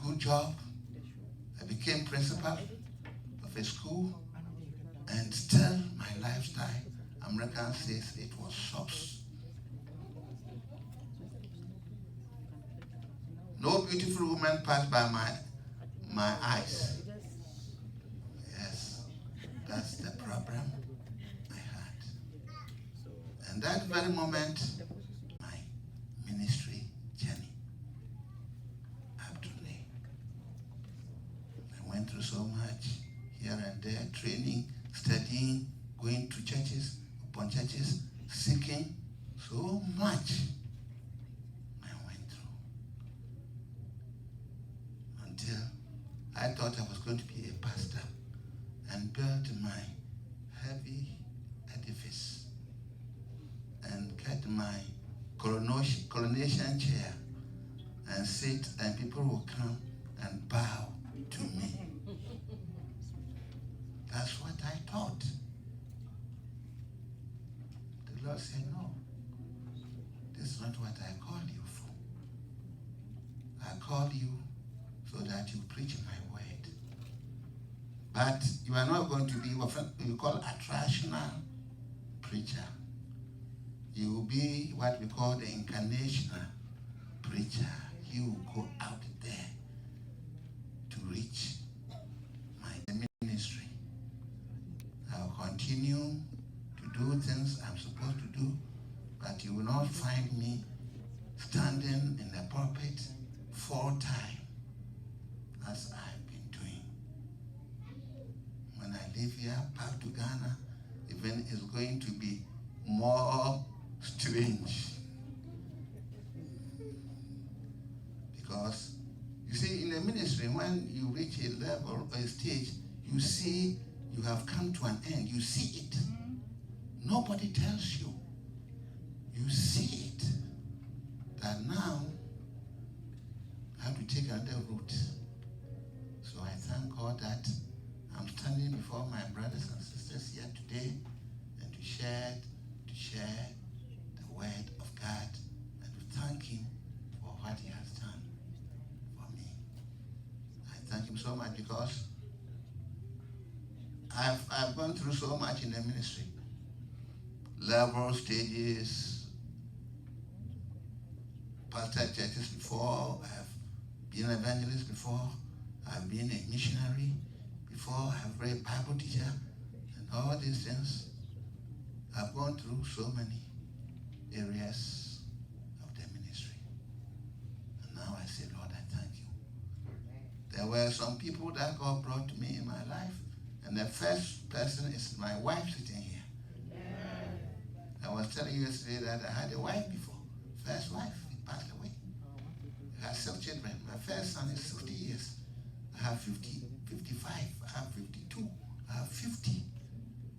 good job. I became principal of a school, and still my lifestyle, American says it was shops. No beautiful woman passed by my eyes. Yes, that's the problem I had. And that very moment, my ministry journey up to now. I went through so much here and there, training, studying, going to churches, upon churches, seeking so much I went through. Until I thought I was going to be a pastor and build my heavy edifice and get my coronation chair and sit, and people will come and bow to me. That's what I thought. The Lord said, no, this is not what I called you for. I called you so that you preach my word. But you are not going to be what we call a traditional preacher. You will be what we call the incarnational preacher. You will go out there to reach my ministry. I'll continue to do things I'm supposed to do, but you will not find me standing in the pulpit full time as I've been doing. When I leave here, back to Ghana, even it's going to be more strange. Because, you see, in the ministry, when you reach a level or a stage, you see you have come to an end. You see it. Nobody tells you. You see it. That now, I have to take another route. So I thank God that I'm standing before my brothers and sisters here today and to share the word of God and to thank Him for what He has done for me. I thank Him so much because I've gone through so much in the ministry. Level, stages, pastored churches before, I've been an evangelist before, I've been a missionary before, I've read Bible teacher, and all these things. I've gone through so many areas of the ministry. And now I say, Lord, I thank you. There were some people that God brought to me in my life, and the first person is my wife sitting here. I was telling you yesterday that I had a wife before. First wife, he passed away. I had 6 children. My first son is 60 years. I have 50, 55, I have 52, I have 50.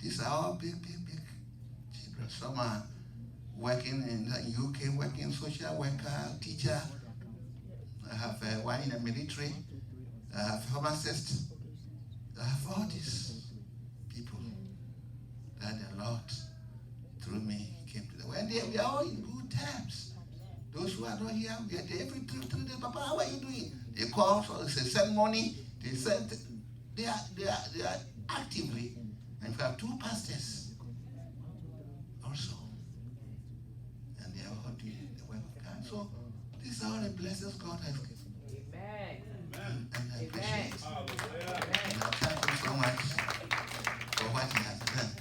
These are all big children. Some are working in the UK, working social worker, teacher. I have one in the military. I have pharmacists. I have all these people that the Lord, through me, came to them. And we are all in good terms. Those who are not here, we are there every 2 days. Papa, how are you doing? They call, so they send money. They send. They are actively. And we have 2 pastors also, and they are all doing the work of God. So these are all the blessings God has given. Amen. And I appreciate it. And I thank Him so much for what He has done.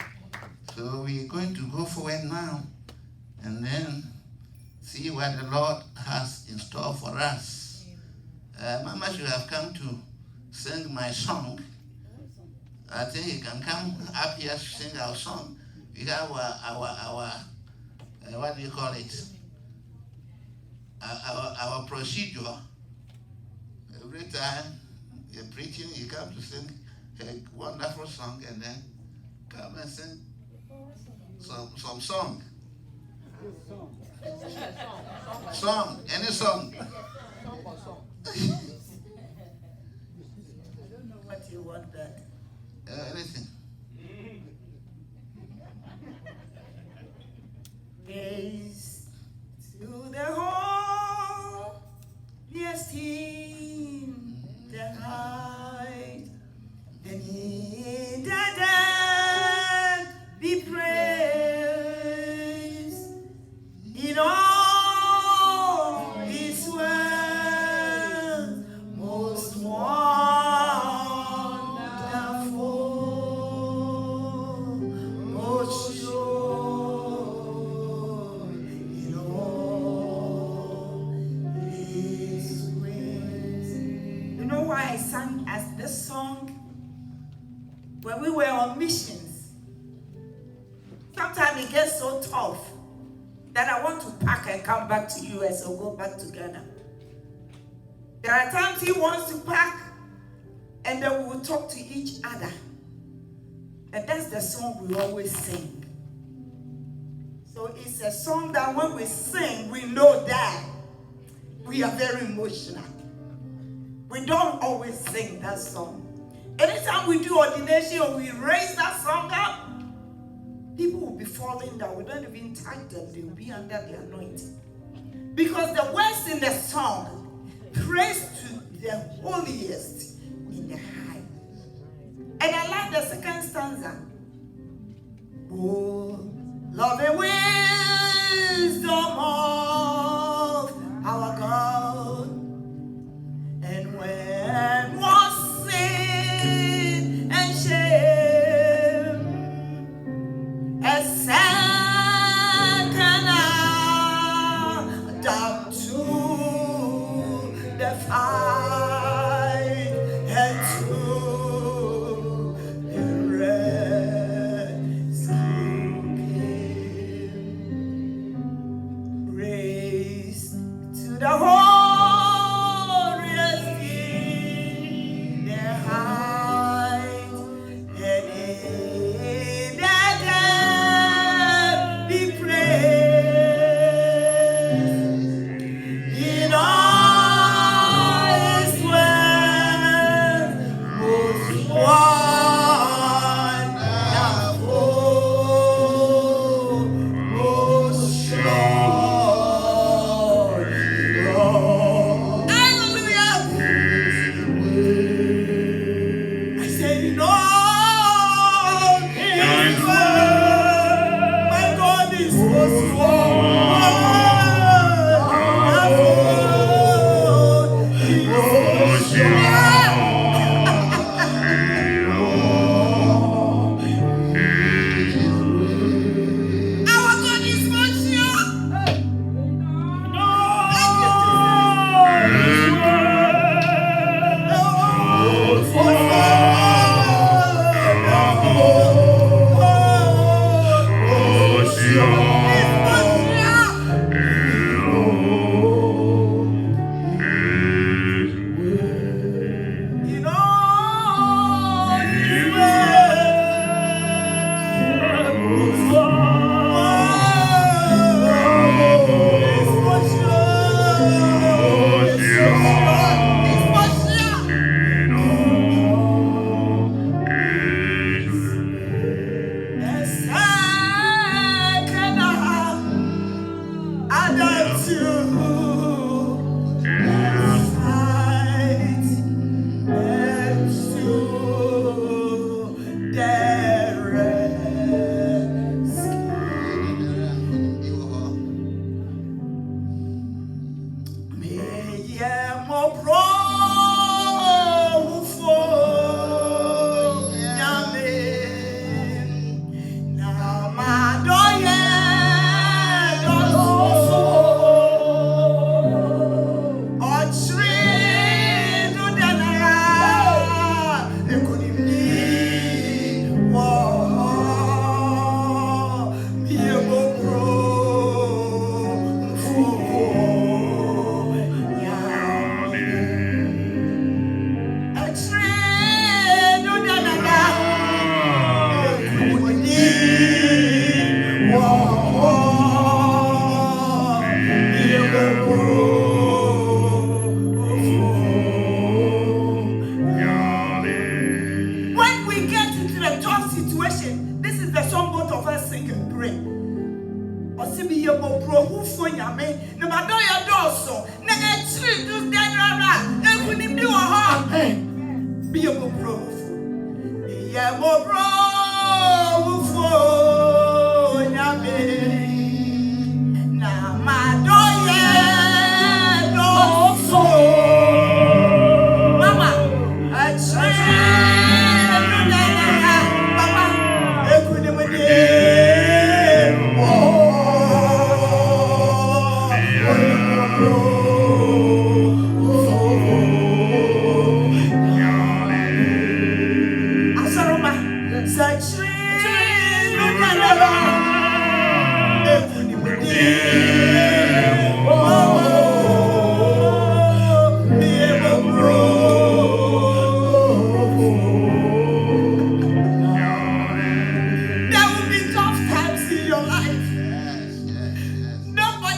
So we're going to go forward now, and then see what the Lord has in store for us. Mama should have come to sing my song. I think he can come up here to sing our song. We have our what do you call it? Our procedure. Every time you're preaching, you come to sing a wonderful song and then come and sing some song. Song, any song. I don't know what you want that. Anything. Praise to the Holy Esteem. when we were on missions, sometimes it gets so tough that I want to pack and come back to US or go back to Ghana. There are times he wants to pack and then we will talk to each other. And that's the song we always sing. So it's a song that when we sing, we know that we are very emotional. We don't always sing that song. Anytime we do ordination or we raise that song up, people will be falling down. We don't even tag them. They will be under the anointing. Because the words in the song praise to the holiest in the high. And I like the second stanza. Oh, love and wisdom of our God. And when was sin and shame, a second down to the fight and to the rescue came. Praise to the whole.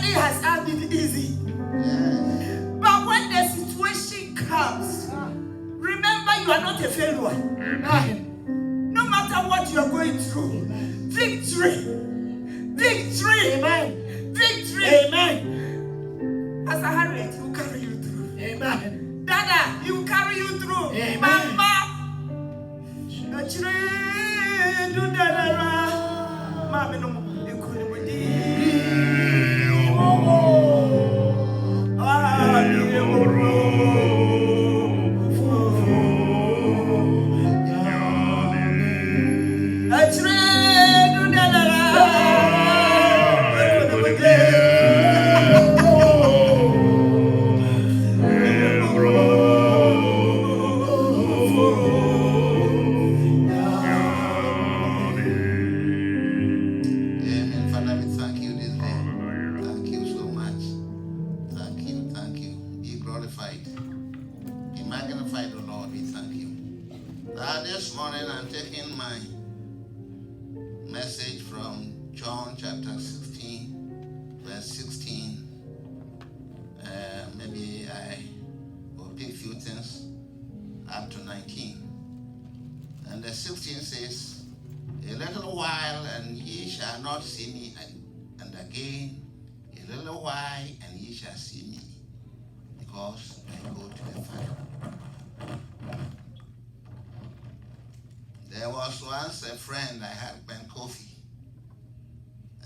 Daddy has had it easy. Yes. But when the situation comes, remember you are not a failure. No matter what you are going through, victory, victory, Amen. victory. Amen. Pastor Harriet, he will carry you through. Amen. Dada, he will carry you through. Amen. Mama, Achire, do dadara. Mama, no more. Amen. Father, we thank you this day. Thank you so much. Thank you, thank you. Be glorified. Be magnified, O Lord. We thank you. Now this morning I'm taking my message from John chapter 16, verse 16. Maybe I will pick a few things up to 19. And the 16 says, a little while and ye shall not see me, and again a little while and ye shall see me, because I go to the Father. There was once a friend I had, Ben Kofi.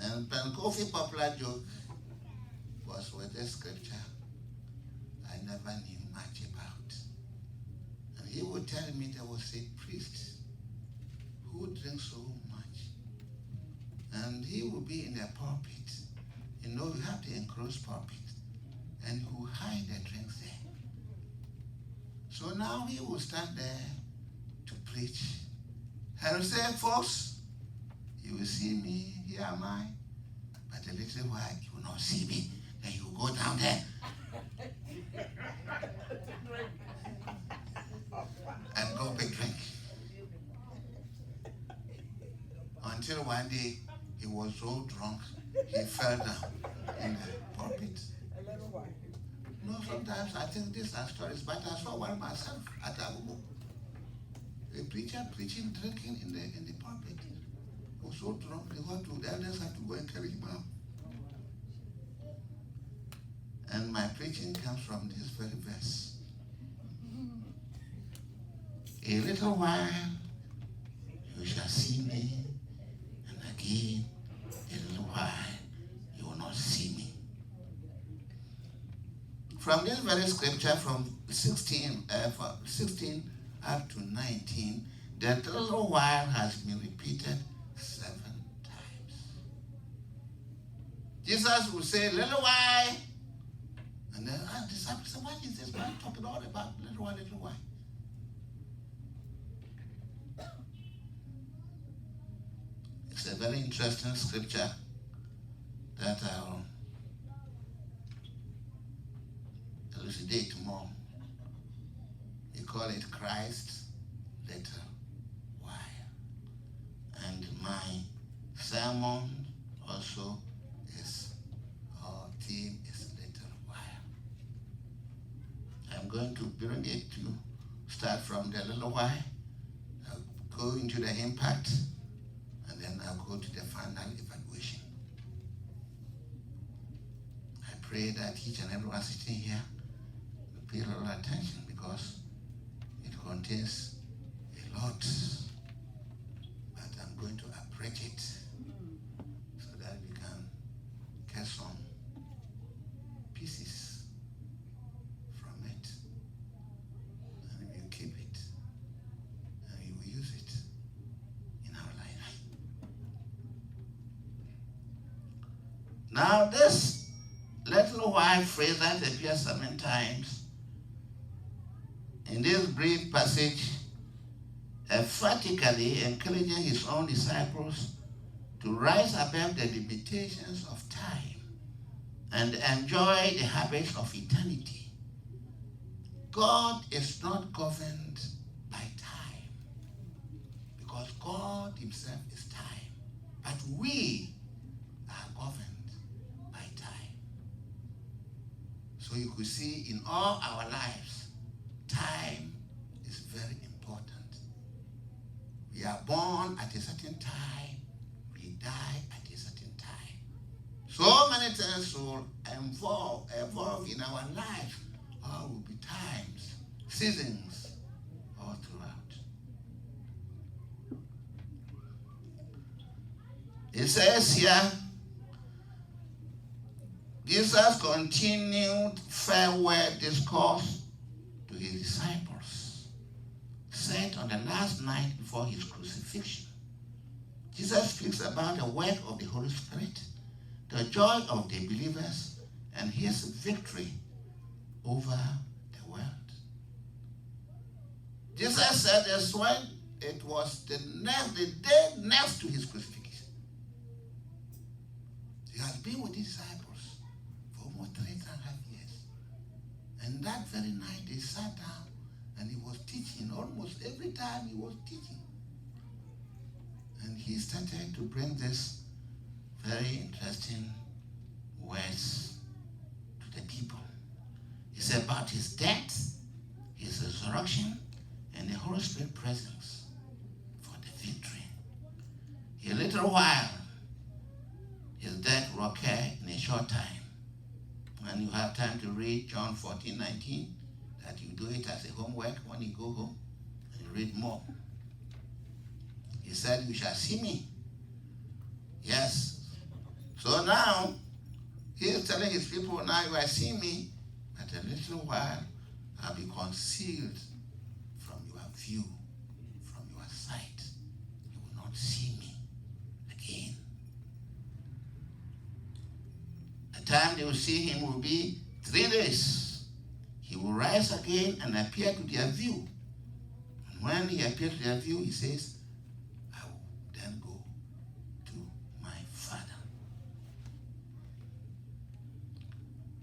And Ben Kofi's popular joke was with this scripture I never knew much about. And he would tell me there was a priest who drinks so much. And he would be in the pulpit. You know, you have the enclosed pulpit. And he will hide the drinks there. So now he will stand there to preach. And say, folks, you will see me, here am I. But a little while, you will not see me. Then you will go down there. And go big drink. Until one day, he was so drunk, he fell down in the pulpit. No, sometimes I think these are stories, but I saw one myself at Abubu. A preacher preaching, drinking in the pulpit. He was so drunk, the elders had to go and carry him out. And my preaching comes from this very verse. A little while you shall see me, and again a little while you will not see me. From this very scripture, from 16 up to 19, that little while has been repeated 7 times. Jesus will say, little while, and then disciples say, what is this man talking all about? Little while, little while. It's a very interesting scripture that I'll elucidate more. We call it Christ's little while. And my sermon also is, our theme is little while. I'm going to bring it to start from the little while, I'll go into the impact, and then I'll go to the final evaluation. I pray that each and everyone sitting here will pay a little attention, because it contains a lot. But I'm going to abridge it so that we can get some pieces from it. And we will keep it. And we will use it in our life. Now this little while phrase that appears 7 times in this brief passage, emphatically encouraging his own disciples to rise above the limitations of time and enjoy the habits of eternity. God is not governed by time, because God himself is time. But we are governed by time. So you could see in all our lives, time is very important. We are born at a certain time, we die at a certain time. So many things will evolve in our life. All will be times, seasons, all throughout. It says here, Jesus continued farewell discourse to his disciples, said on the last night before his crucifixion. Jesus speaks about the work of the Holy Spirit, the joy of the believers, and his victory over the world. Jesus said this when it was the day next to his crucifixion. He has been with his disciples for almost 3.5 years. And that very night they sat down and he was teaching. Almost every time he was teaching. And he started to bring this very interesting words to the people. It's about his death, his resurrection, and the Holy Spirit presence for the victory. In a little while, his death will occur in a short time. When you have time to read John 14:19, that you do it as a homework when you go home and you read more. He said, "You shall see me." Yes. So now, he is telling his people, now you are seeing me, but a little while I'll be concealed from your view, from your sight. You will not see me again. The time they will see him will be 3 days. He will rise again and appear to their view. And when he appears to their view, he says, I will then go to my Father.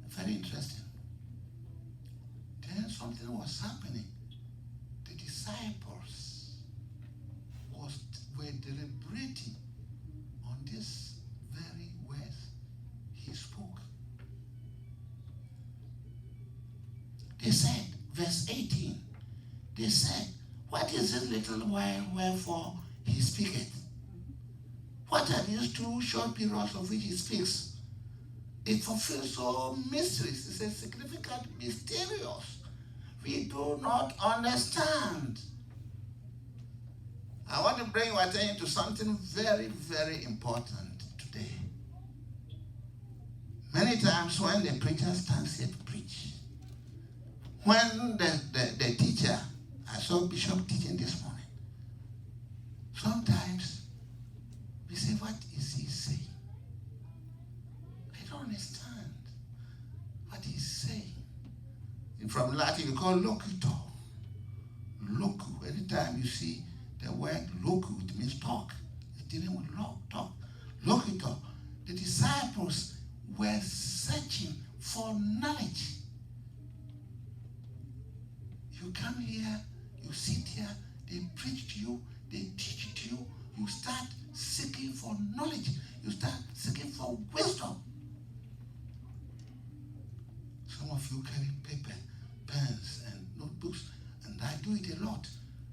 Very interesting. Then something was happening. The disciples were deliberating on this very words he spoke. They said, verse 18, they said, what is this little while wherefore he speaketh? What are these 2 short periods of which he speaks? It fulfills all mysteries. It's a significant, mysterious. We do not understand. I want to bring your attention to something very, very important today. Many times when the preacher stands here to preach, when the teacher, I saw Bishop teaching this morning, sometimes we say, what is he saying? I don't understand what he's saying. From Latin, we call locutor. Locu. Anytime you see the word locu, it means talk. It's dealing with talk. Locutor. The disciples were searching for knowledge. You come here, you sit here, they preach to you, they teach to you, you start seeking for knowledge. You start seeking for wisdom. Some of you carry paper, pens, and notebooks, and I do it a lot.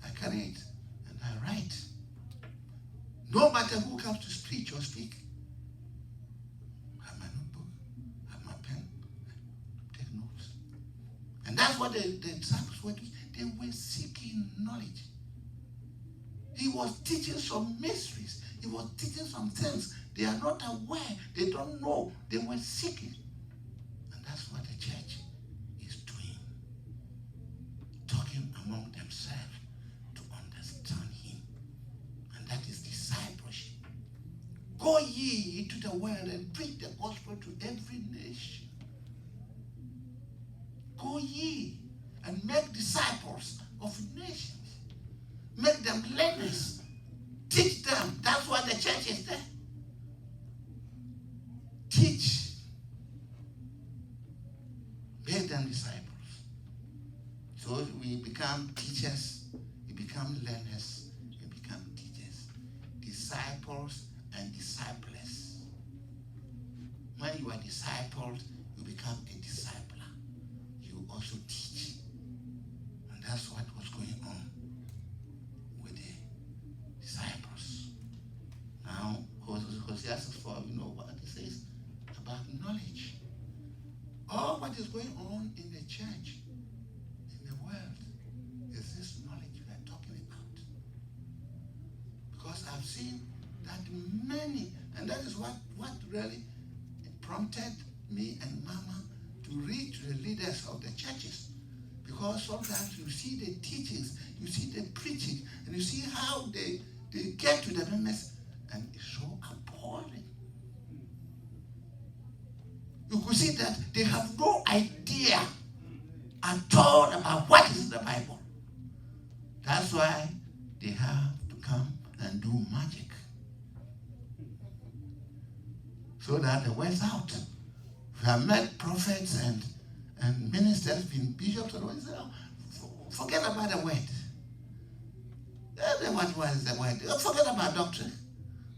I carry it, and I write. No matter who comes to preach or speak, I have my notebook, I have my pen, I take notes. And that's what the disciples were doing. They were seeking knowledge. He was teaching some mysteries. He was teaching some things. They are not aware. They don't know. They were seeking. And that's what the church is doing. Talking among themselves to understand him. And that is discipleship. Go ye into the world and preach the gospel to every nation. Go ye and make disciples of nations. Make them learners. Teach them. That's why the church is there. Teach. Make them disciples. So we become teachers, we become learners, we become teachers. Disciples and disciples. When you are discipled, you become a discipler. to also teach. And that's what was going on with the disciples. Now, Hosea 6:4, you know what it says about knowledge. All what is going on in the church, in the world, is this knowledge we are talking about. Because I've seen that many, and that is what really prompted me and Mama to read to the leaders of the churches. Because sometimes you see the teachings, you see the preaching, and you see how they get to the members, and it's so appalling. You could see that they have no idea at all about what is in the Bible. That's why they have to come and do magic. So that the word's out. We have met prophets and ministers, been bishops, and forget about the word. What is the word? Forget about doctrine.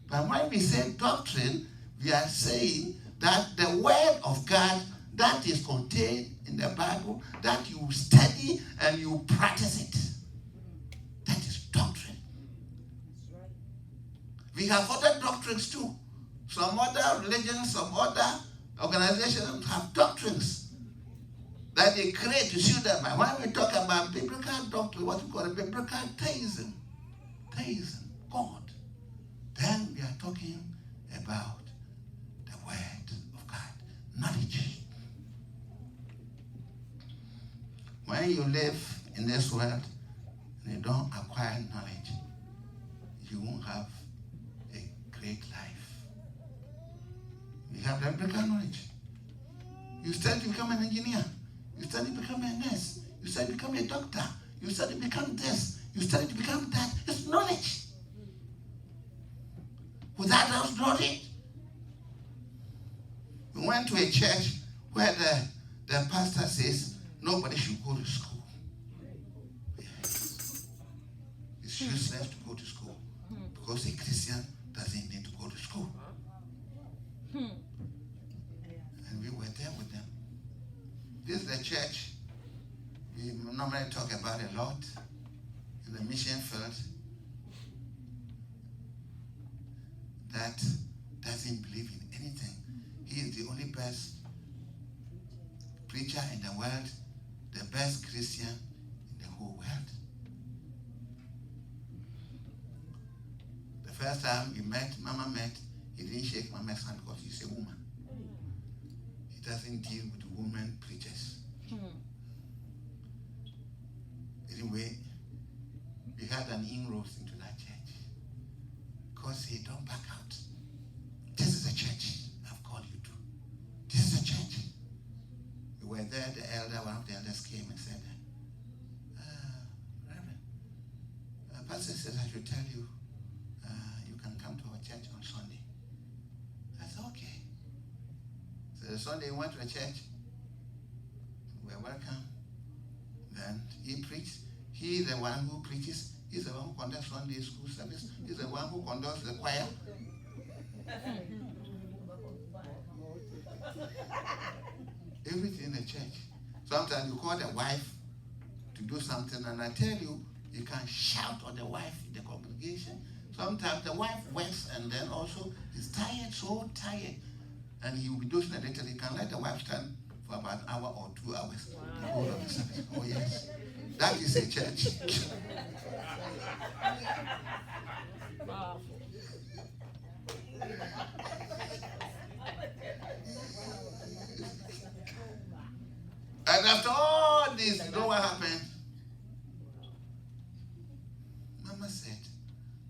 But when we say doctrine, we are saying that the word of God that is contained in the Bible, that you study and you practice it. That is doctrine. We have other doctrines too. Some other religions, some other organizations have doctrines that they create to suit them. And when we talk about biblical doctrine, what we call it, biblical theism, God, then we are talking about the word of God, knowledge. When you live in this world and you don't acquire knowledge, you won't have a great life. You have the biblical knowledge. You study to become an engineer. You study to become a nurse. You study to become a doctor. You study to become this. You study to become that. It's knowledge. Without that knowledge, we went to a church where the pastor says nobody should go to school. Yes. It's useless to go to school because a Christian doesn't need to go to school. And we were there with them. This is the church we normally talk about a lot in the mission field that doesn't believe in anything. He is the only best preacher in the world, the best Christian in the whole world. The first time Mama met, he didn't shake Mama's hand because she's a woman. He doesn't deal with women preachers. Anyway, we had an inroad into that church because he don't back out. This is the church I've called you to. This is the church. We were there, one of the elders came and said, Reverend, Pastor says I should tell you, you can come to our church on Sunday. I said, okay. So the Sunday we went to the church. We were welcome. Then he preached. He is the one who preaches. He's the one who conducts Sunday school service. He's the one who conducts the choir. Everything in the church. Sometimes you call the wife to do something, and I tell you, you can shout on the wife in the congregation. Sometimes the wife works and then also is tired, so tired, and he will be doing a little. He can let the wife stand for about an hour or 2 hours. The whole of the service. Oh yes, that is a church. And after all this, you know what happened? Mama said,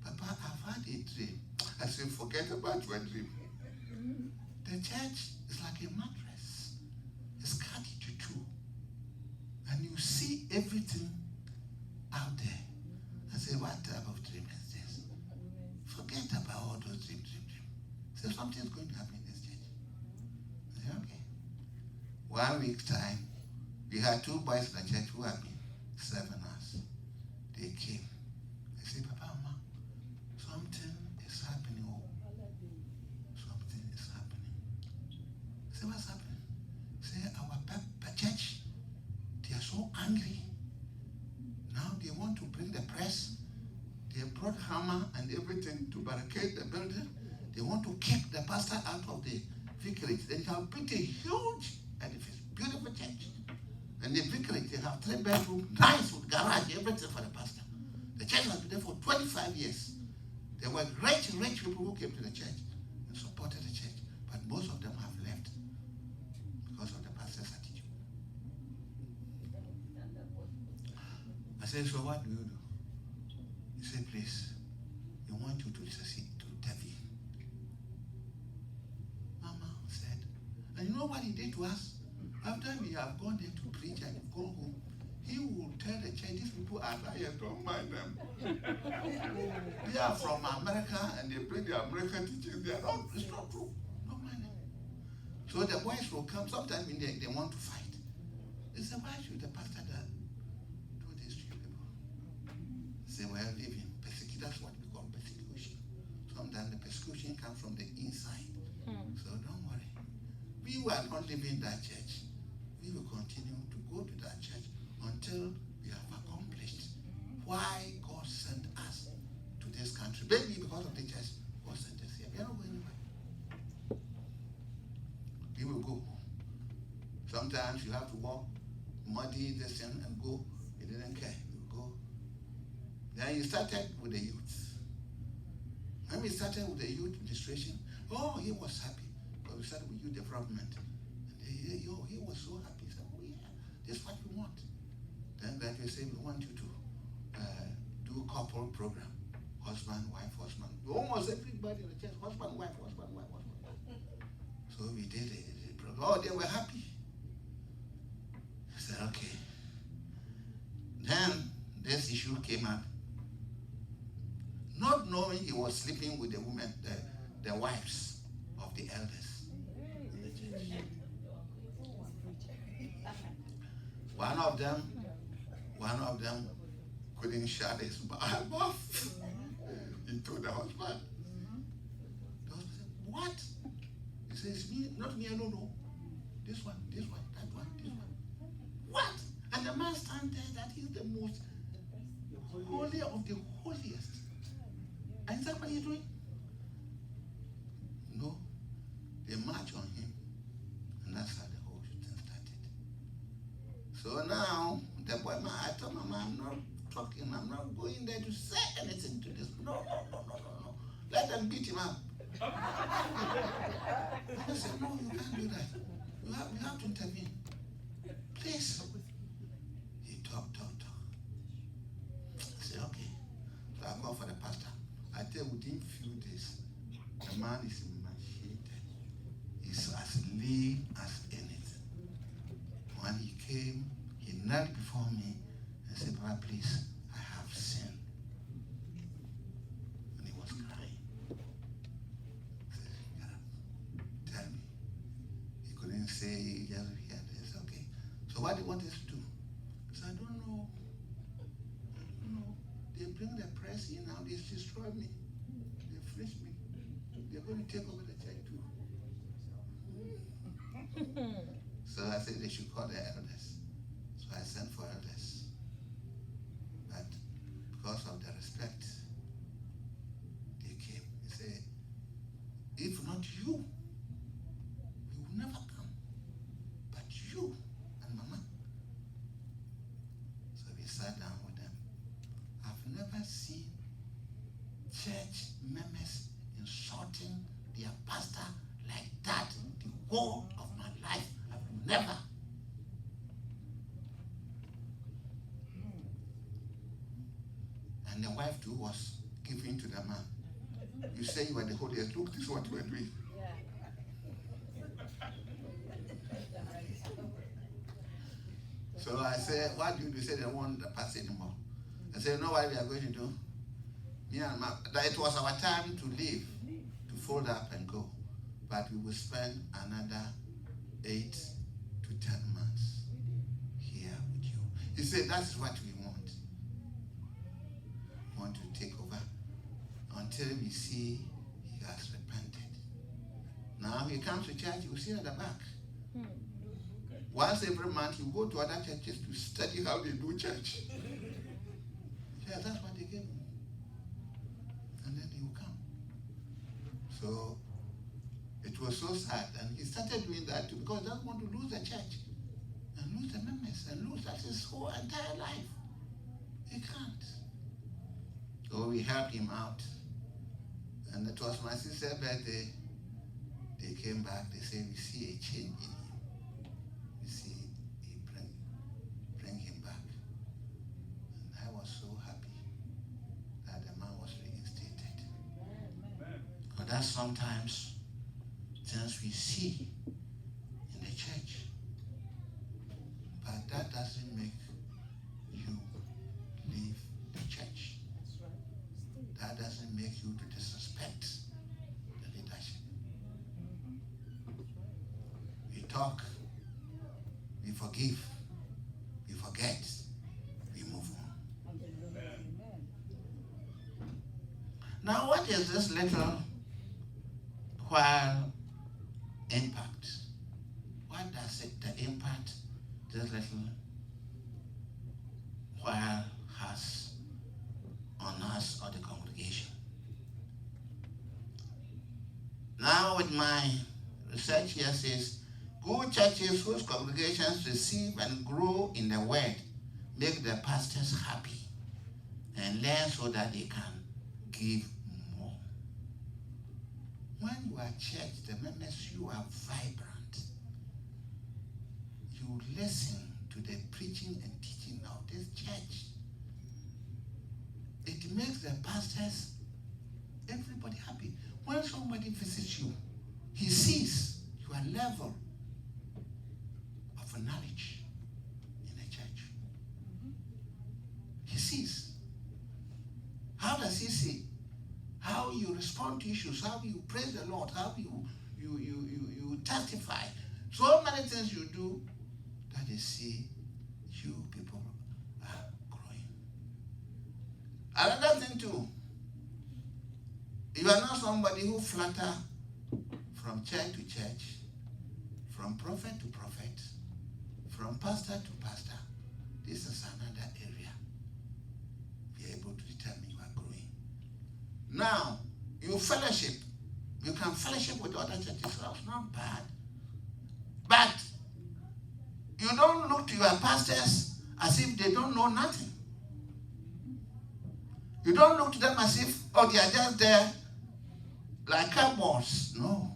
Papa, I've had a dream. I said, forget about your dream. The church is like a mattress. It's cut into two. And you see everything out there. I said, what type of dream is this? Forget about all those dreams. So something's going to happen in this church. I said, okay. 1 week's time, we had 2 boys in the church who had been serving us. They came. They said, Papa, Mama, something is happening. Oh, something is happening. I said, what's happening? Say, our church everything to barricade the building. They want to kick the pastor out of the vicarage. They have built a huge edifice, beautiful church. And the vicarage, they have 3 bedrooms, nice with garage, everything for the pastor. The church has been there for 25 years. There were rich people who came to the church and supported the church. But most of them have left because of the pastor's attitude. I said, so what do you do? He said, please, we want you to succeed to intervene. Mama said, and you know what he did to us? After we have gone there to preach and go home, he will tell the church, these people are lying, don't mind them. They are from America and they bring the American teachings. They are not, it's not true. Don't mind them. So the boys will come, sometimes they want to fight. They say, why should the pastor do this to you people? They say, well, living, persecute, that's what we call persecution. Sometimes the persecution comes from the inside. So don't worry. We are not leaving that church. We will continue to go to that church until we have accomplished why God sent us to this country. Maybe because of the church, God sent us here. We are not going anywhere. We will go. Sometimes you have to walk muddy this thing and go. He didn't care. You go. Then he started with the youth. When we started with the youth administration, he was happy. Because we started with youth development. And he was so happy. He said, oh yeah, this is what we want. Then gradually say, we want you to do couple program. Husband, wife, husband. Almost everybody in the church, husband, wife, husband, wife, husband, wife. So we did the program. They were happy. I said, okay. Then this issue came up. Not knowing he was sleeping with the women, the wives of the elders in the church. One of them couldn't shut his mouth. He told the husband. The husband said, what? He says, me, not me, I don't know. This one, that one, this one. What? And the man stands there that he's the most holy of the holiest. And is that what he's doing? No. They march on him. And that's how the whole thing started. So now, the boy, I told my mom, I'm not talking, I'm not going there to say anything to this. No. Let them beat him up. I said, no, you can't do that. You have to intervene. Please. He talked. I said, okay. So I called for the pastor. I tell you, within few days, the man is emaciated. He's as lean as anything. When he came, he knelt before me and said, Papa, please, I have sinned. And he was crying. I said, get up, tell me. He couldn't say, he just heard this. Okay. So what do you want us to do? I said, I don't know. They bring the press in now, they destroy me. They finish me. They're going to take over the church too. So I said they should call the elders. So I sent for elders. But because of the respect, they came. They said, if not you, we will never come. But you and Mama. So we sat down with them. I've never seen church members insulting their pastor like that the whole of my life. I've never. And the wife too was giving to the man. You say you are the holiest. Look, this is what you are doing. So I said, what do you do? He said, they don't want the pastor anymore. I said, you know what we are going to do? Me and that it was our time to leave, to fold up and go. But we will spend another 8 to 10 months here with you. He said, that's what we want. We want to take over until we see he has repented. Now he comes to church, you see at the back. Once every month, you go to other churches to study how they do church. Yeah, that's what they gave me. And then So it was so sad. And he started doing that too because he doesn't want to lose the church and lose the members and lose that his whole entire life. He can't. So we helped him out. And it was my sister's birthday. They came back, they said, we see a change in him. We see he bring him back. And I was so happy that the man was reinstated. But that's sometimes things we see in the church. But that doesn't make you leave the church. That doesn't make you to disrespect the leadership. We talk, we forgive, we forget, we move on. Now, what is this little while impact? What does it, the impact this little while has on us or the congregation? Now, with my research here says, good churches whose congregations receive and grow in the word make the pastors happy and learn so that they can give more. When you are church, the members, you are vibrant. You listen to the preaching and teaching of this church. It makes the pastors, everybody happy. When somebody visits you, he sees your level of knowledge in the church. He sees. How does he see? How you respond to issues, how you praise the Lord, how you testify. So many things you do that they see you people are growing. Another thing too, you are not somebody who flatter from church to church, from prophet to prophet, from pastor to pastor. This is another area. Be able to determine you are growing. Now, you fellowship. You can fellowship with other churches. That's not bad. But you don't look to your pastors as if they don't know nothing. You don't look to them as if, oh, they are just there like cowboys. No.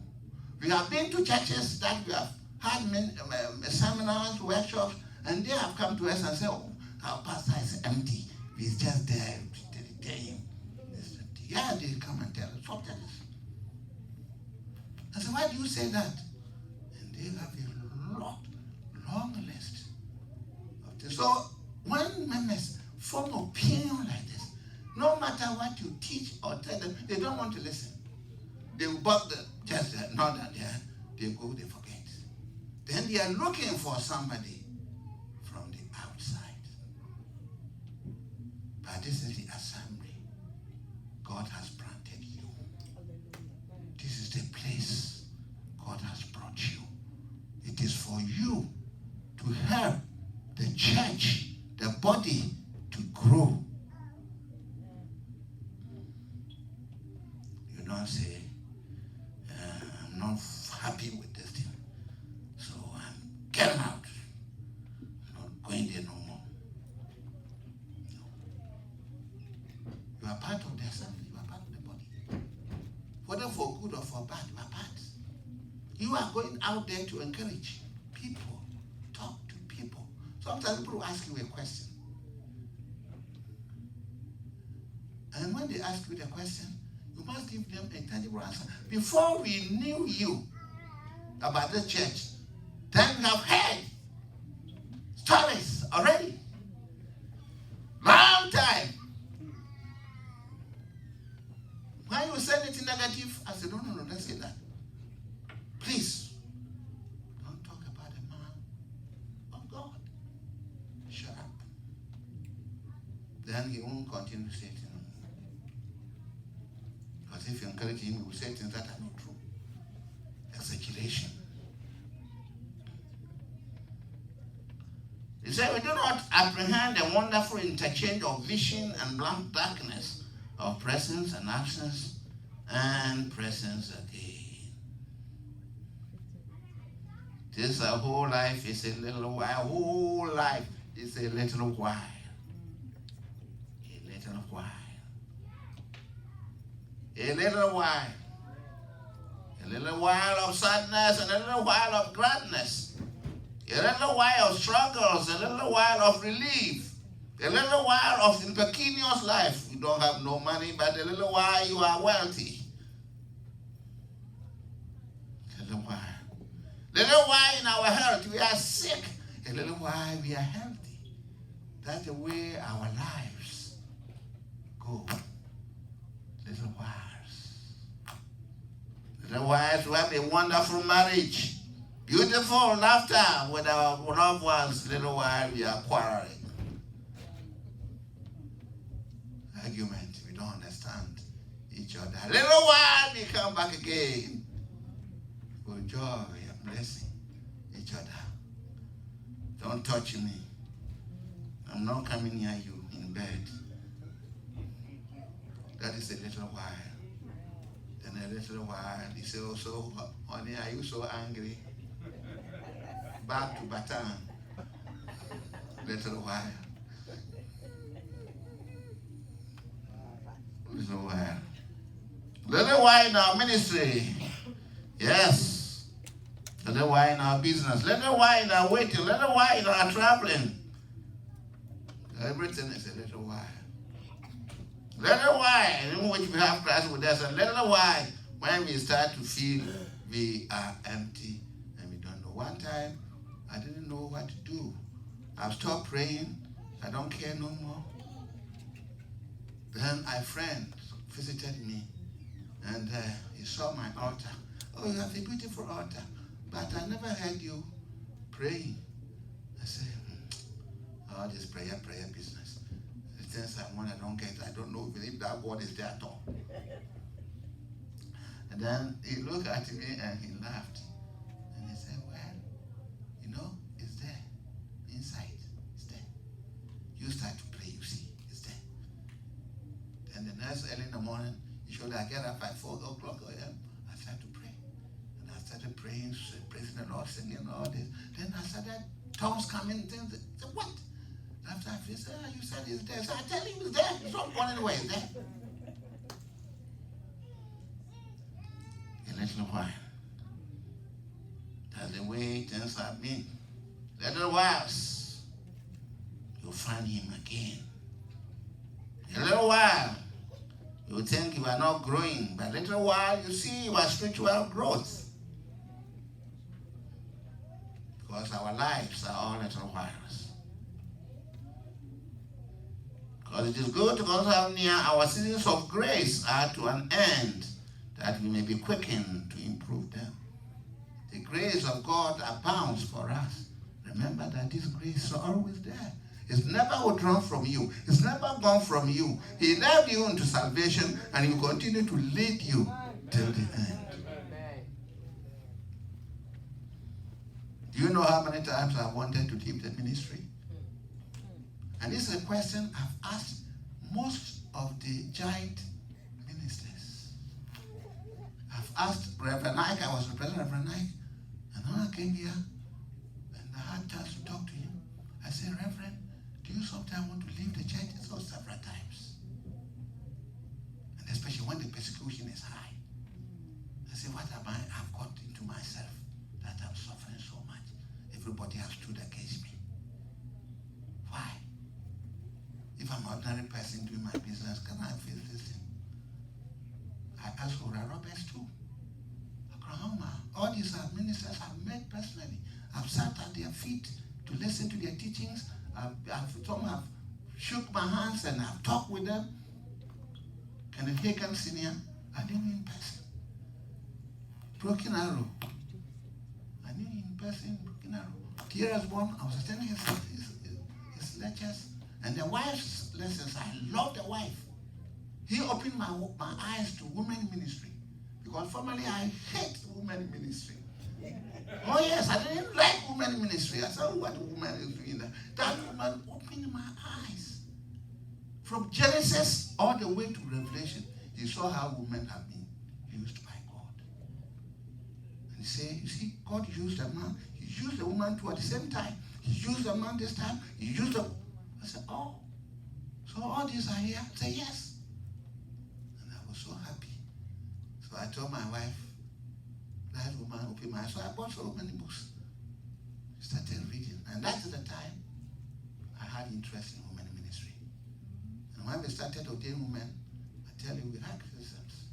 We have been to churches that we have had seminars, workshops, and they have come to us and said, oh, our pastor is empty. He's just there to him. Yeah, they come and tell us, stop telling us. I said, why do you say that? And they have a long list of things. So when members form opinion like this, no matter what you teach or tell them, they don't want to listen. They will bug the just not that they go, they forget. Then they are looking for somebody from the outside. But this is the assembly God has planted you. This is the place God has brought you. It is for you to help the church, the body, to grow. You don't say, I'm not happy with this thing, so I'm getting out. I'm not going there no more. No. You are part of the assembly, you are part of the body. Whether for good or for bad, you are part. You are going out there to encourage people, talk to people. Sometimes people ask you a question. And when they ask you the question, you must give them a tangible answer. Before we knew you about the church, then we have heard stories already. Long time. When you say anything negative, I said, no, don't say that. Please, don't talk about the man of God. Shut up. Then he won't continue to say it. Because if you encourage him, he will say things that are not true. Exaggeration. He said, we do not apprehend the wonderful interchange of vision and blank darkness, of presence and absence, and presence again. This whole life is a little while. Whole life is a little while. A little while. A little while. A little while of sadness and a little while of gladness. A little while of struggles, a little while of relief. A little while of impecunious life. You don't have no money, but a little while you are wealthy. A little while. A little while in our health we are sick. A little while we are healthy. That's the way our lives go. Little whiles. Little whiles we have a wonderful marriage. Beautiful laughter with our loved ones. Little while we are quarreling. Argument, we don't understand each other. A little while we come back again with joy and blessing each other. Don't touch me. I'm not coming near you in bed. That is a little while. Then a little while, he said, oh, so, honey, are you so angry? Back to Bataan. Little while. Little while. Little while in our ministry. Yes. Little while in our business. Little while in our waiting. Little while in our traveling. Everything is a little while. Little while, in which we have Christ with us, a little while when we start to feel we are empty and we don't know. One time, I didn't know what to do. I've stopped praying. I don't care no more. Then a friend visited me and he saw my altar. Oh, you have a beautiful altar, but I never heard you praying. I said, oh, this prayer business. The things I want, I don't get. I don't know if that God is there at all. And then he looked at me and he laughed. And he said, well, you know, it's there. Inside, it's there. You start to pray, you see, it's there. And the next early in the morning, usually I get up at 4 o'clock a.m. I start to pray. And I started praying, praising the Lord, singing all this. Then I started tongues coming, things. I said, what? After I said, you said it's there. So I tell you it's there. It's not going anywhere, it's there. A little while. That's the way things have been. Little whiles, you'll find him again. A little while, you think you are not growing, but a little while you see your spiritual growth. Because our lives are all little whiles. Because it is good to come near our seasons of grace are to an end, that we may be quickened to improve them. The grace of God abounds for us. Remember that this grace is always there. It's never withdrawn from you. It's never gone from you. He led you into salvation and he will continue to lead you till the end. Do you know how many times I've wanted to leave the ministry? And this is a question I've asked most of the giant ministers. I've asked Reverend Ike, I was representing Reverend Ike, and when I came here, and I had a chance to talk to him, I said, Reverend, do you sometimes want to leave the church? He said, several times. And especially when the persecution is high. I said, what have I've got into myself that I'm suffering so much? Everybody has stood against me. Why? If I'm an ordinary person doing my business, can I face this thing? I asked for Roberts too. Oklahoma. All these ministers I've met personally. I've sat at their feet to listen to their teachings. Some have shook my hands and I've talked with them. Kenneth Hagan Sr., I knew him in person. Broken Arrow. I knew him in person, Broken Arrow. Tierra's born, I was attending his lectures. And the wife's lessons, I love the wife. He opened my eyes to women ministry. Because formerly I hate women ministry. Oh yes, I didn't like women ministry. I said, what woman is doing that? That woman opened my eyes. From Genesis all the way to Revelation, you saw how women have been used by God. And he said, you see, God used a man. He used a woman too at the same time. He used a man this time. He used a... I said, oh, so all these are here? I said, yes. And I was so happy. So I told my wife, that woman opened my eyes. So I bought so many books. Started reading. And that's the time I had interest in women ministry. And when we started ordaining women, I tell you, we had criticisms.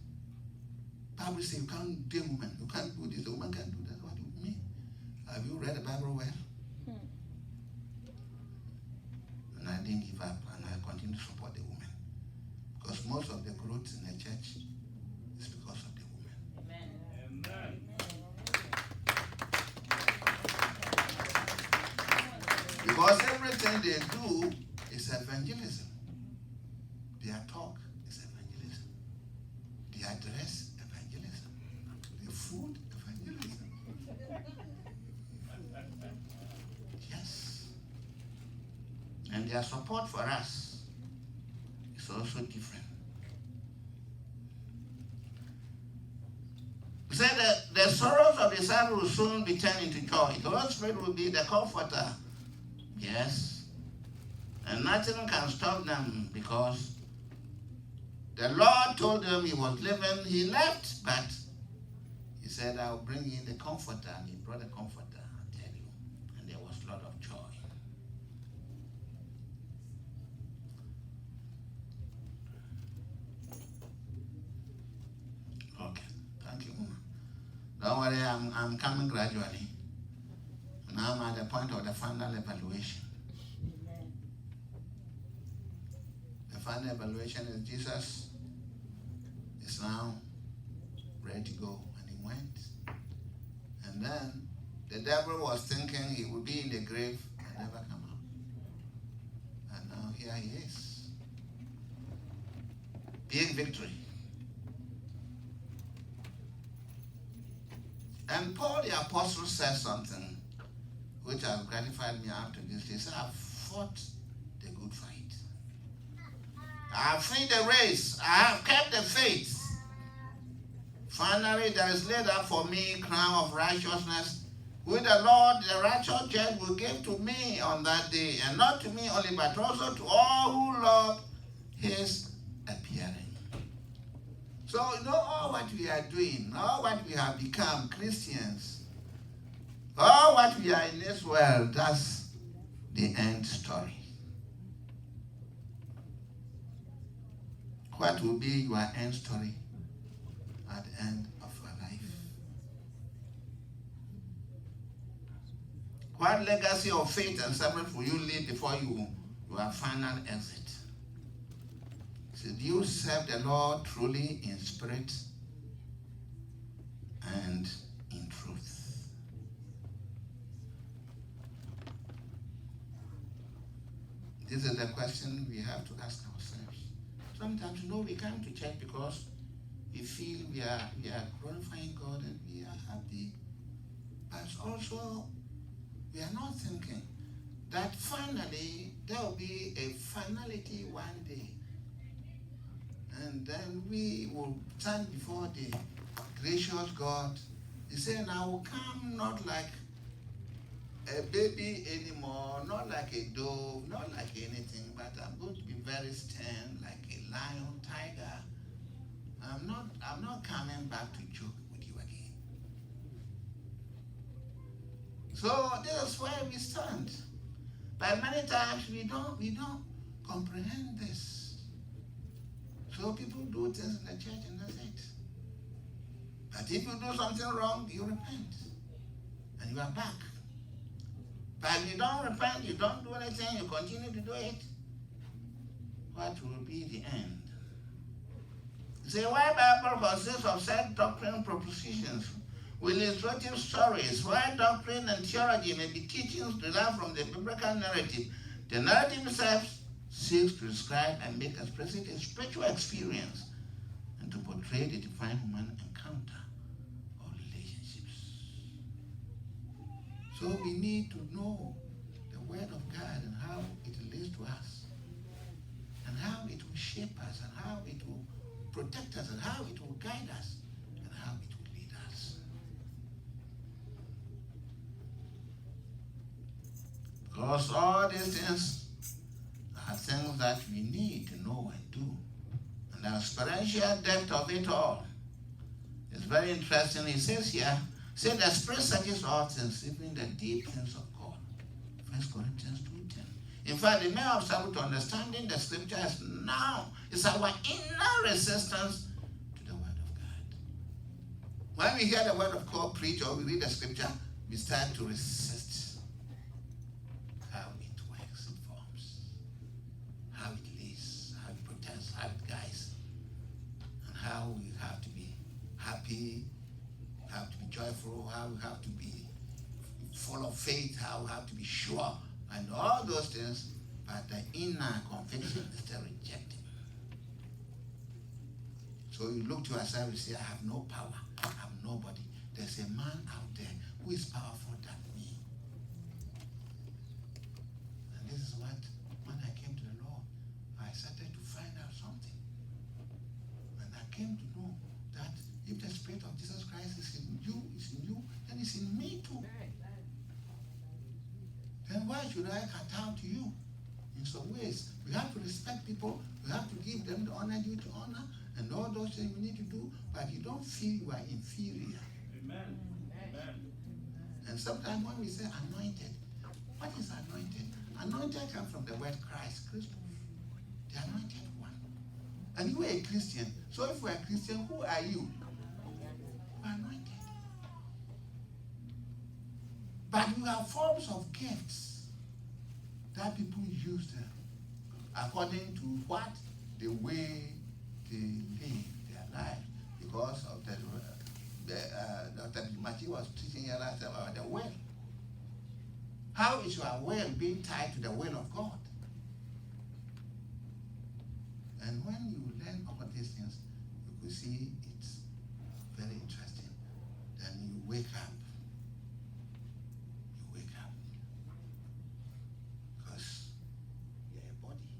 Bible says you can't ordain women. You can't do this. The woman can't do that. What do you mean? Have you read the Bible well? And I didn't give up, and I continue to support the women. Because most of the growth in the church is because of the women. Amen. Because everything they do is evangelism. Their talk is evangelism. Their dress, evangelism. Their food, evangelism. Yes. And their support for us is also different. We said that the sorrows of the son will soon be turned into joy. The Holy Spirit will be the comforter. Yes. And nothing can stop them because the Lord told them he was leaving. He left, but he said, I'll bring in the comforter. And he brought the comforter, I tell you. And there was a lot of joy. Okay. Thank you, Mama. Don't worry, I'm coming gradually. Now I'm at the point of the final evaluation. The final evaluation is Jesus is now ready to go, and he went. And then the devil was thinking he would be in the grave and never come out. And now here he is. Big victory. And Paul the apostle says something which has gratified me after this. He said, I've fought the good fight. I have finished the race. I have kept the faith. Finally, there is laid up for me crown of righteousness, which the Lord, the righteous judge, will give to me on that day, and not to me only, but also to all who love his appearing. So, all what we are doing, all what we have become, Christians, all what we are in this world, that's the end story. What will be your end story at the end of your life? What legacy of faith and service will you leave before your final exit? So do you serve the Lord truly in spirit and in truth? This is the question we have to ask ourselves. Sometimes, we come to church because we feel we are glorifying God and we are happy. But also, we are not thinking that finally there will be a finality one day. And then we will stand before the gracious God. He said, I will come not like a baby anymore, not like a dove, not like anything, but I'm going to be very stern, like a lion, tiger. I'm not coming back to joke with you again. So this is where we stand. But many times we don't comprehend this. So people do things in the church and that's it. But if you do something wrong, you repent. And you are back. But you don't repent, you don't do anything, you continue to do it. What will be the end? The why Bible consists of set doctrine propositions with illustrative stories. Why doctrine and theology may be teachings derived from the biblical narrative. The narrative itself seeks to describe and make explicit a spiritual experience and to portray the divine human encounter or relationships. So we need to know the Word of God and how it relates to us, and how it will shape us, and how it will protect us, and how it will guide us, Because all these things are things that we need to know and do. And the experiential depth of it all is very interesting. He says here, say the Spirit searches all things, even the deep things of God. 1 Corinthians 2:10. In fact, the main obstacle to understanding the scriptures now is our inner resistance to the word of God. When we hear the word of God preached or we read the scripture, we start to resist how it works, it forms, how it leads, how it protects, how it guides, and how we have to be happy, have to be joyful, how we have to be full of faith, how we have to be sure, and all those things, but the inner conviction is still rejecting. So you look to yourself and say, I have no power, I have nobody. There's a man out there who is powerful than me. And this is what, when I came to the Lord, I started to find out something. And I came to know that if the Spirit of Jesus Christ is in you, then it's in me too. Then why should I kowtow to you? In some ways, we have to respect people, we have to give them the honor due to honor, and all those things we need to do, but you don't feel you are inferior. Amen. Amen. And sometimes when we say anointed, what is anointed? Anointed comes from the word Christ, Christus, the anointed one. And you are a Christian, so if you are a Christian, who are you? You are anointed. But you have forms of gifts that people use them according to what? The way they live their life. Because of Dr. Matthew was teaching us about the will. How is your will being tied to the will of God? And when you learn about these things, you could see it's very interesting. Then you wake up. Because you're a body.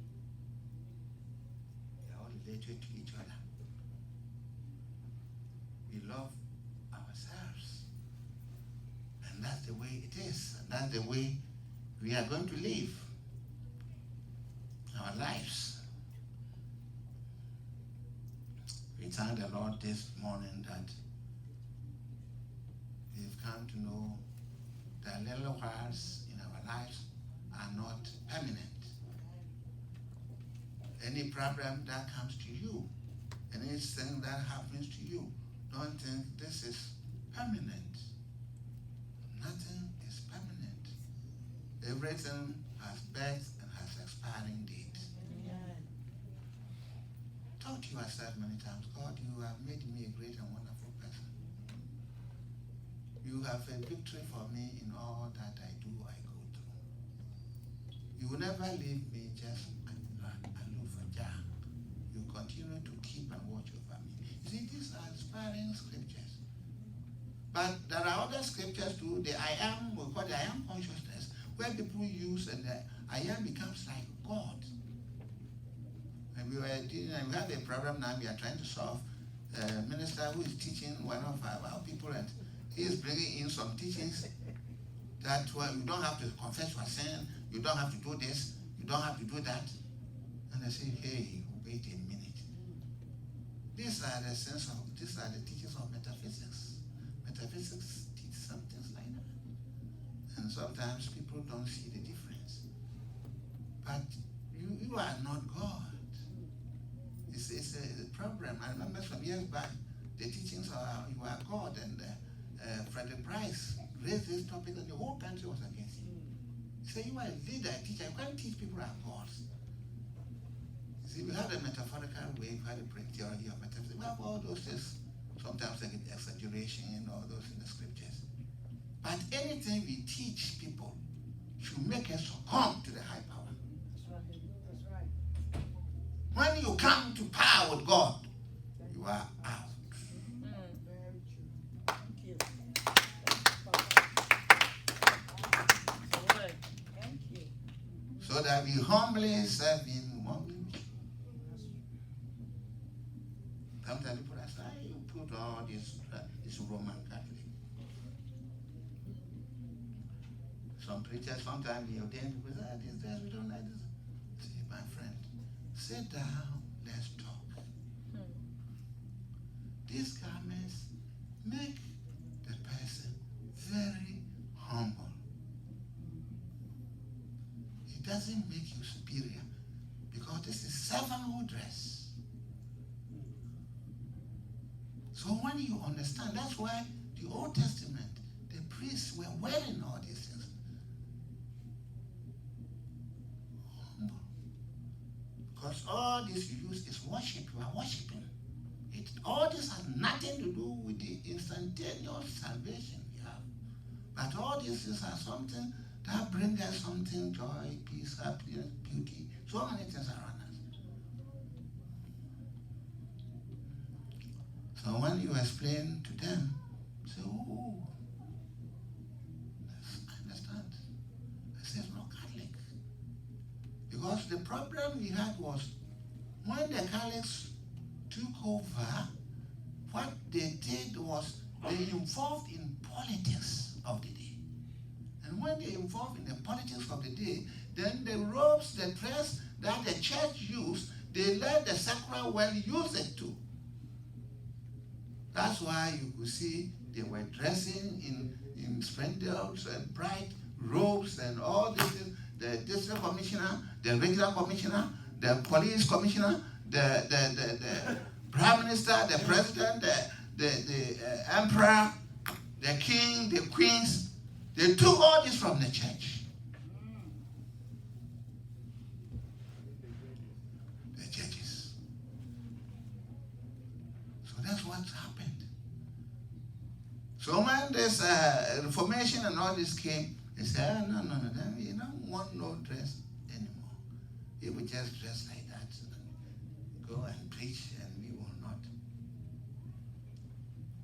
You're all related to each other. We love ourselves. And that's the way it is. And that's the way we are going to live our lives. We thank the Lord this morning that we've come to know that little whiles in our lives are not permanent. Any problem that comes to you, anything that happens to you, don't think this is permanent. Nothing is permanent. Everything has birth and has expiring date. Talk to yourself many times. God, you have made me a great and wonderful person. You have a victory for me in all that I do, I go through. You will never leave me just aloof and jar. You continue to keep and watch over me. You see, these are inspiring scriptures. But there are other scriptures too. The I am, we call the I am consciousness, where people use and the I am becomes like God. And we have a problem now we are trying to solve. A minister who is teaching one of our people, and he is bringing in some teachings that you don't have to confess your sin, you don't have to do this, you don't have to do that. And I say, hey, wait a minute. These are the teachings of metaphysics. Metaphysics teach some things like that. And sometimes people don't see the difference. But you are not God. It's a problem. I remember some years back, the teachings are you are God, and Frederick Price raised this topic, and the whole country was against him. He said, you are a leader, a teacher, you can't teach people are gods. You see, we have a metaphorical way, we have a break theory of metaphysics, we have all those things, sometimes like exaggeration and all those in the scriptures. But anything we teach people should make us succumb to the high power. When you come to power with God, you are out. Very true. Thank you. Thank you. So that we humbly serve Him, humbly. Sometimes people ask, why you put all this Roman Catholic? some preachers, sometimes they ordain people say, this dress, we don't like this. Say, my friend, sit down, let's talk. These garments make the person very humble. It doesn't make you superior because this is servanthood dress. So when you understand, that's why the Old Testament, the priests were wearing all these things. Humble. Because all this you use is worship. You are worshiping. All this has nothing to do with the instantaneous salvation we have. But all these things are something that brings us something, joy, peace, happiness, beauty. So many things around us. So when you explain to them, say, oh, yes, I understand. I say, it's not Catholic. Because the problem we had was when the Catholics took over, what they did was they involved in politics of the day. And when they involved in the politics of the day, then the robes, the dress that the church used, they let the secular world use it too. That's why you could see they were dressing in splendors and bright robes and all these things. The district commissioner, the regional commissioner, the police commissioner, the prime minister, the president, the emperor, the king, the queens, they took all this from the church. The churches. So that's what happened. So when this Reformation and all this came, they said, no, then we don't want no dress anymore. We will just dress like that and go and preach, and we will not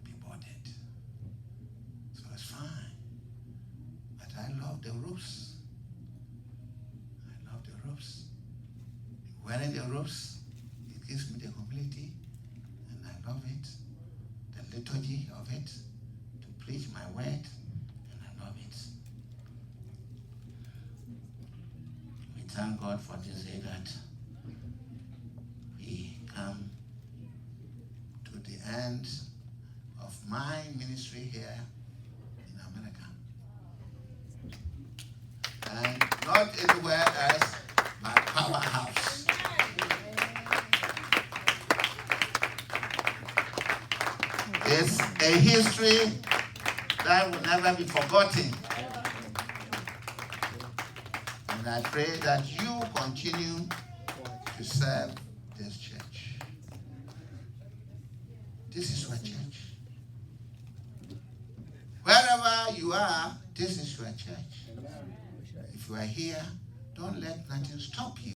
be bothered. So it's fine. But I love the robes. I love the robes. Wearing the robes, it gives me the humility, and I love it. The liturgy of it, to preach my word, and I love it. We thank God for this day that we come to the end of my ministry here in America. And not anywhere else but Powerhouse. It's a history that will never be forgotten. And I pray that you continue to serve this church. This is your church. Wherever you are, this is your church. If you are here, don't let nothing stop you